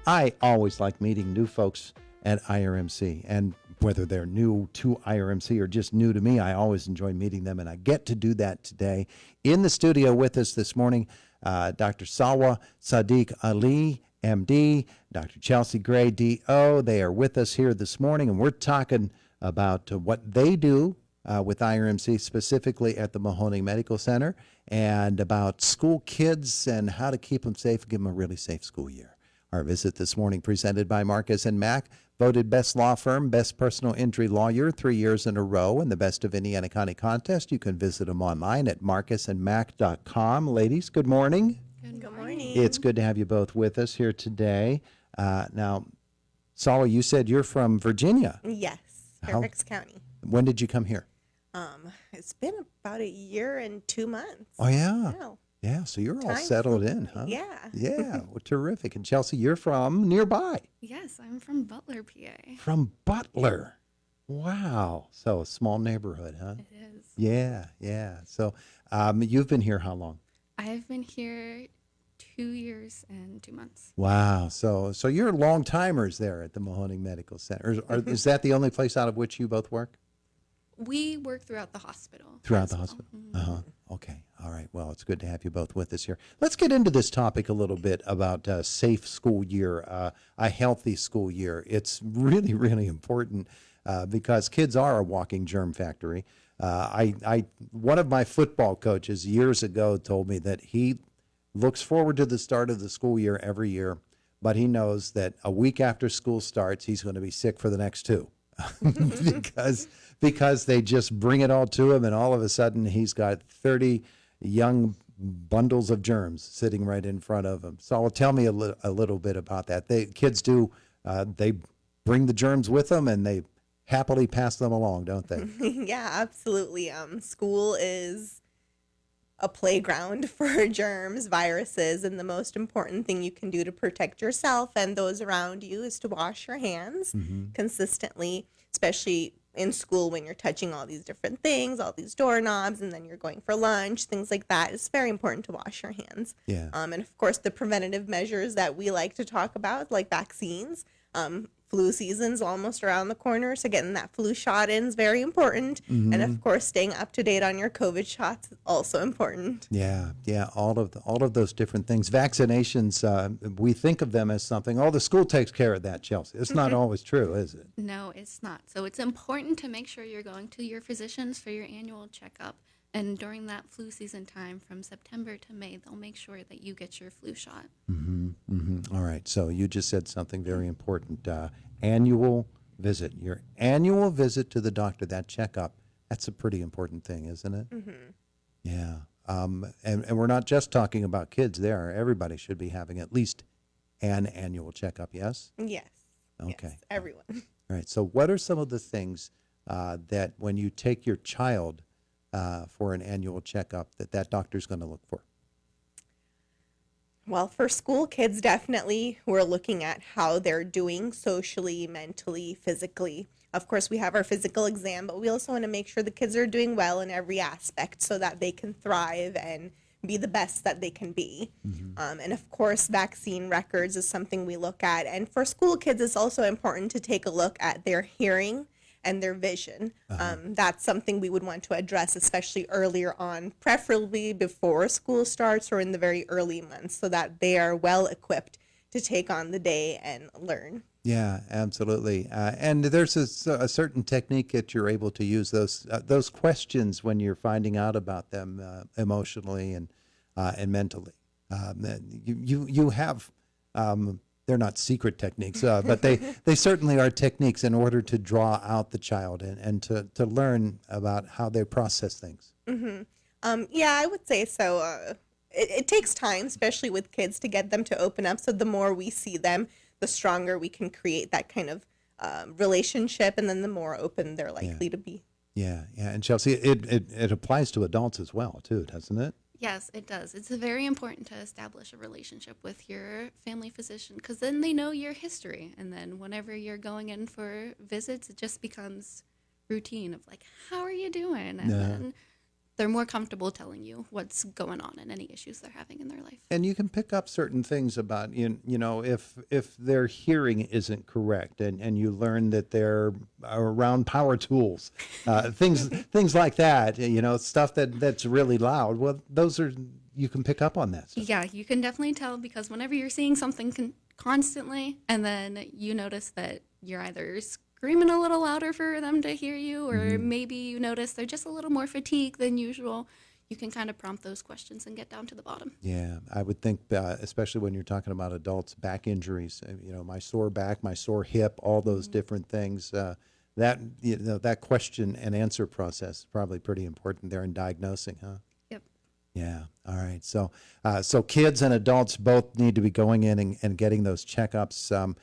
I always like meeting new folks at IRMC, and whether they're new to IRMC or just new to me, I always enjoy meeting them, and I get to do that today. In the studio with us this morning, Dr. Salwa Sadiq-Ali, MD, Dr. Chelsea Gray, DO. They are with us here this morning, and we're talking about what they do with IRMC, specifically at the Mahoning Medical Center, and about school kids and how to keep them safe and give them a really safe school year. Our visit this morning presented by Marcus & Mack, voted best law firm, best personal injury lawyer 3 years in a row in the Best of Indiana County contest. You can visit them online at marcusandmack.com. Ladies, good morning. Good morning. It's good to have you both with us here today. Now, Salwa, you said you're from Virginia. Yes, Fairfax County. When did you come here? It's been about a year and 2 months. Oh, yeah. Wow. Yeah, so you're all Time settled in, huh? Yeah. Yeah, well, terrific. And Chelsea, you're from nearby. Yes, I'm from Butler, PA. From Butler. Wow. So a small neighborhood, huh? It is. Yeah, yeah. So you've been here how long? I've been here 2 years and 2 months. Wow. So you're long timers there at the Mahoning Medical Center. Is that the only place out of which you both work? We work throughout the hospital. Throughout the hospital? Okay. All right. Well, it's good to have you both with us here. Let's get into this topic a little bit about safe school year, a healthy school year. It's really, really important because kids are a walking germ factory. One of my football coaches years ago told me that he looks forward to the start of the school year every year, but he knows that a week after school starts, he's going to be sick for the next two. because they just bring it all to him, and all of a sudden he's got 30 young bundles of germs sitting right in front of him. So tell me a little bit about that. Kids they bring the germs with them and they happily pass them along, don't they? Yeah, absolutely. School is a playground for germs, viruses, and the most important thing you can do to protect yourself and those around you is to wash your hands consistently, especially in school when you're touching all these different things, all these doorknobs, and then you're going for lunch, things like that. It's very important to wash your hands. Yeah. And of course, the preventative measures that we like to talk about, like vaccines. Flu season's almost around the corner, so getting that flu shot in is very important. And of course, staying up to date on your COVID shots is also important. Yeah, all of those different things. Vaccinations, we think of them as something, the school takes care of that, Chelsea. It's not always true, is it? No, it's not. So it's important to make sure you're going to your physicians for your annual checkup. And during that flu season time from September to May, they'll make sure that you get your flu shot. All right, so you just said something very important. Annual visit. Your annual visit to the doctor, that checkup, that's a pretty important thing, isn't it? Yeah. And we're not just talking about kids there. Everybody should be having at least an annual checkup, yes? Yes. Okay. Yes, everyone. All right, so what are some of the things that when you take your child for an annual checkup that doctor's going to look for? Well, for school kids, definitely we're looking at how they're doing socially, mentally, physically. Of course, we have our physical exam, but we also want to make sure the kids are doing well in every aspect so that they can thrive and be the best that they can be. And of course, vaccine records is something we look at. And for school kids, it's also important to take a look at their hearing and their vision. That's something we would want to address, especially earlier on, preferably before school starts or in the very early months, so that they are well equipped to take on the day and learn. Yeah, absolutely. And there's a certain technique that you're able to use those questions when you're finding out about them emotionally and mentally. You have. They're not secret techniques, but they certainly are techniques in order to draw out the child and to learn about how they process things. Yeah, I would say so. It takes time, especially with kids, to get them to open up. So the more we see them, the stronger we can create that kind of relationship, and then the more open they're likely to be. Yeah. And Chelsea, it applies to adults as well, too, doesn't it? Yes, it does. It's very important to establish a relationship with your family physician because then they know your history. And then whenever you're going in for visits, it just becomes routine of like, how are you doing? And then they're more comfortable telling you what's going on and any issues they're having in their life. And you can pick up certain things about, if their hearing isn't correct, and you learn that they're around power tools, things like that, stuff that's really loud. Well, you can pick up on that stuff. Yeah, you can definitely tell, because whenever you're seeing something constantly, and then you notice that you're either screaming a little louder for them to hear you, or maybe you notice they're just a little more fatigued than usual, you can kind of prompt those questions and get down to the bottom. Yeah, I would think, especially when you're talking about adults, back injuries, my sore back, my sore hip, all those different things, that question and answer process is probably pretty important there in diagnosing, huh? Yep. Yeah. All right. So kids and adults both need to be going in and getting those checkups.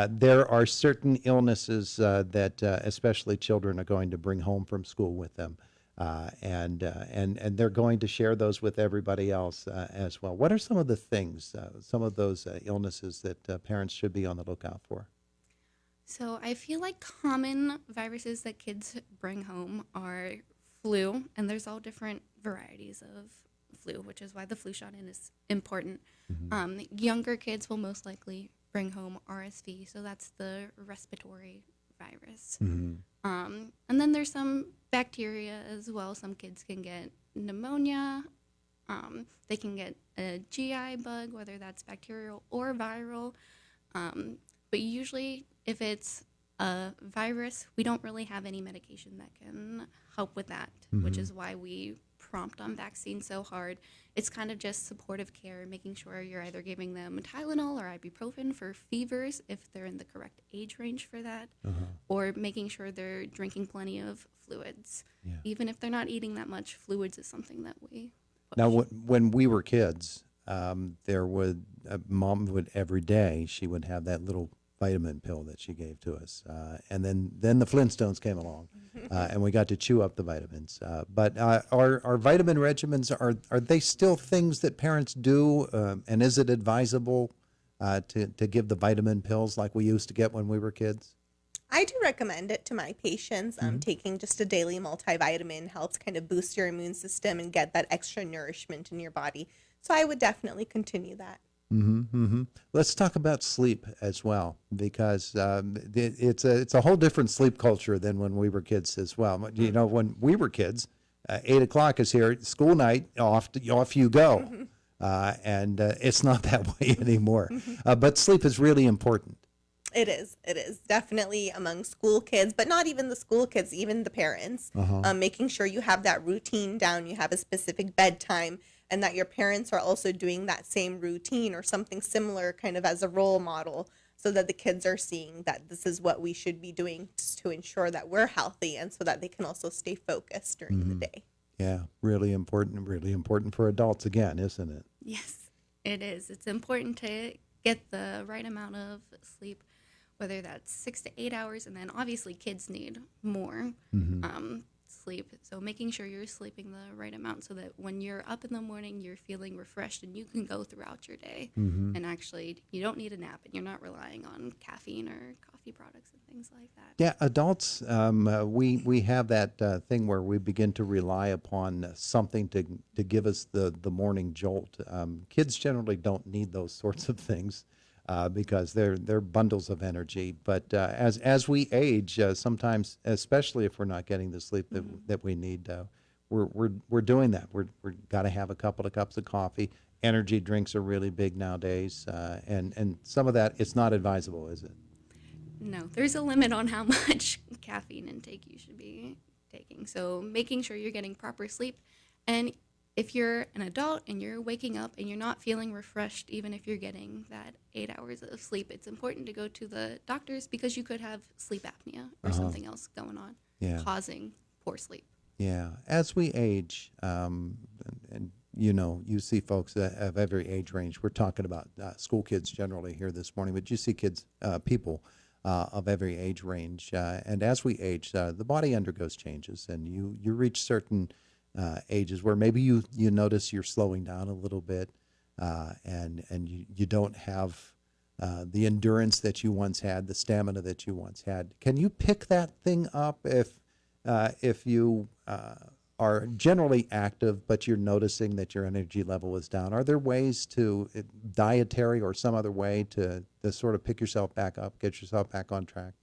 There are certain illnesses that especially children are going to bring home from school with them, and they're going to share those with everybody else as well. What are some of the things, some of those illnesses that parents should be on the lookout for? So I feel like common viruses that kids bring home are flu, and there's all different varieties of flu, which is why the flu shot is important. Younger kids will most likely bring home RSV, so that's the respiratory virus. And then there's some bacteria as well. Some kids can get pneumonia. They can get a GI bug, whether that's bacterial or viral. But usually, if it's a virus, we don't really have any medication that can help with that, which is why we prompt on vaccines so hard. It's kind of just supportive care, making sure you're either giving them Tylenol or ibuprofen for fevers if they're in the correct age range for that, or making sure they're drinking plenty of fluids. Yeah. Even if they're not eating that much, fluids is something that we push. Now, when we were kids, mom would every day, she would have that little vitamin pill that she gave to us, and then the Flintstones came along, and we got to chew up the vitamins. But our vitamin regimens, are they still things that parents do, and is it advisable to give the vitamin pills like we used to get when we were kids? I do recommend it to my patients. Taking just a daily multivitamin helps kind of boost your immune system and get that extra nourishment in your body. So I would definitely continue that. Let's talk about sleep as well, because it's a whole different sleep culture than when we were kids as well. When we were kids, 8 o'clock is here, school night, off you go, and it's not that way anymore. But sleep is really important. It is definitely among school kids, but not even the school kids, even the parents. Making sure you have that routine down, you have a specific bedtime, and that your parents are also doing that same routine or something similar kind of as a role model, so that the kids are seeing that this is what we should be doing to ensure that we're healthy, and so that they can also stay focused during the day. Yeah, really important for adults again, isn't it? Yes, it is. It's important to get the right amount of sleep, whether that's 6 to 8 hours, and then obviously kids need more sleep. So making sure you're sleeping the right amount so that when you're up in the morning, you're feeling refreshed and you can go throughout your day. And actually, you don't need a nap, and you're not relying on caffeine or coffee products and things like that. Yeah, adults, we have that thing where we begin to rely upon something to give us the morning jolt. Kids generally don't need those sorts of things because they're bundles of energy. But as we age, sometimes, especially if we're not getting the sleep that we need, we're doing that. We're got to have a couple of cups of coffee. Energy drinks are really big nowadays, and some of that, it's not advisable, is it? No, there's a limit on how much caffeine intake you should be taking. So making sure you're getting proper sleep. And if you're an adult and you're waking up and you're not feeling refreshed, even if you're getting that 8 hours of sleep, it's important to go to the doctors, because you could have sleep apnea or something else going on, causing poor sleep. Yeah. As we age, and you see folks of every age range. We're talking about school kids generally here this morning, but you see people of every age range. And as we age, the body undergoes changes, and you reach certain ages where maybe you notice you're slowing down a little bit, and you don't have the endurance that you once had, the stamina that you once had. Can you pick that thing up if you are generally active, but you're noticing that your energy level is down. Are there ways to, dietary or some other way to sort of pick yourself back up, get yourself back on track?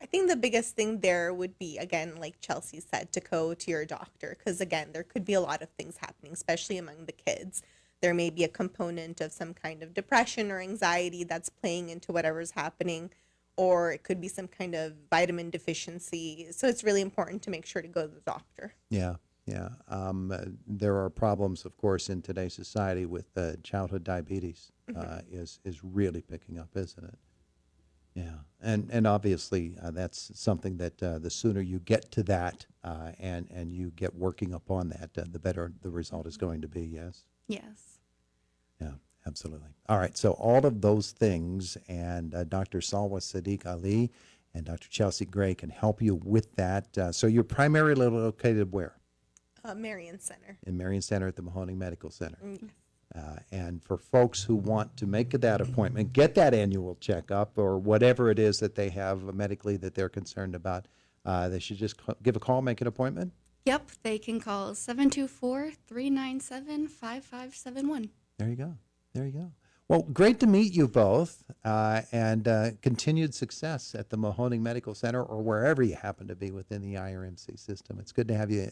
I think the biggest thing there would be, again, like Chelsea said, to go to your doctor. Because, again, there could be a lot of things happening, especially among the kids. There may be a component of some kind of depression or anxiety that's playing into whatever's happening, or it could be some kind of vitamin deficiency. So it's really important to make sure to go to the doctor. Yeah, yeah. There are problems, of course, in today's society with childhood diabetes is really picking up, isn't it? Yeah, and obviously that's something that the sooner you get to that and you get working upon that, the better the result is going to be. Yes. Yes. Yeah, absolutely. All right, so all of those things, and Dr. Salwa Sadiq-Ali and Dr. Chelsea Gray can help you with that. So you're primarily located where? Marion Center. In Marion Center at the Mahoning Medical Center. Yes. And for folks who want to make that appointment, get that annual checkup or whatever it is that they have medically that they're concerned about, they should just give a call, make an appointment? Yep, they can call 724-397-5571. There you go. There you go. Well, great to meet you both, and continued success at the Mahoning Medical Center or wherever you happen to be within the IRMC system. It's good to have you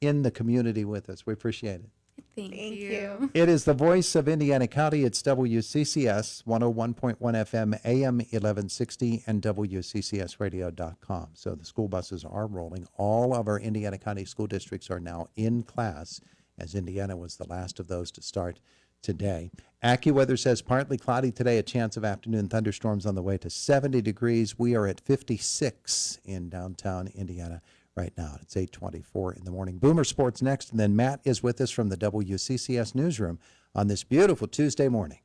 in the community with us. We appreciate it. Thank Thank you. you. It is the voice of Indiana County. It's WCCS 101.1 FM, AM 1160, and WCCSradio.com. So the school buses are rolling. All of our Indiana County school districts are now in class, as Indiana was the last of those to start today. AccuWeather says partly cloudy today, a chance of afternoon thunderstorms on the way to 70 degrees. We are at 56 in downtown Indiana right now. It's 8:24 in the morning. Boomer Sports next, and then Matt is with us from the WCCS newsroom on this beautiful Tuesday morning.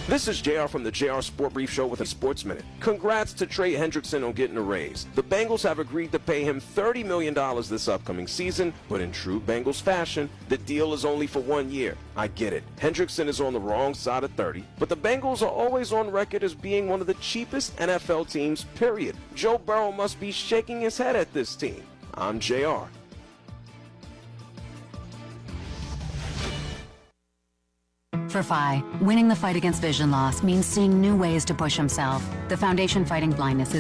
This is JR from the JR Sport Brief Show with a Sports Minute. Congrats to Trey Hendrickson on getting a raise. The Bengals have agreed to pay him $30 million this upcoming season, but in true Bengals fashion, the deal is only for 1 year. I get it. Hendrickson is on the wrong side of 30, but the Bengals are always on record as being one of the cheapest NFL teams, period. Joe Burrow must be shaking his head at this team. I'm JR. For Phi, winning the fight against vision loss means seeing new ways to push himself. The Foundation Fighting Blindness is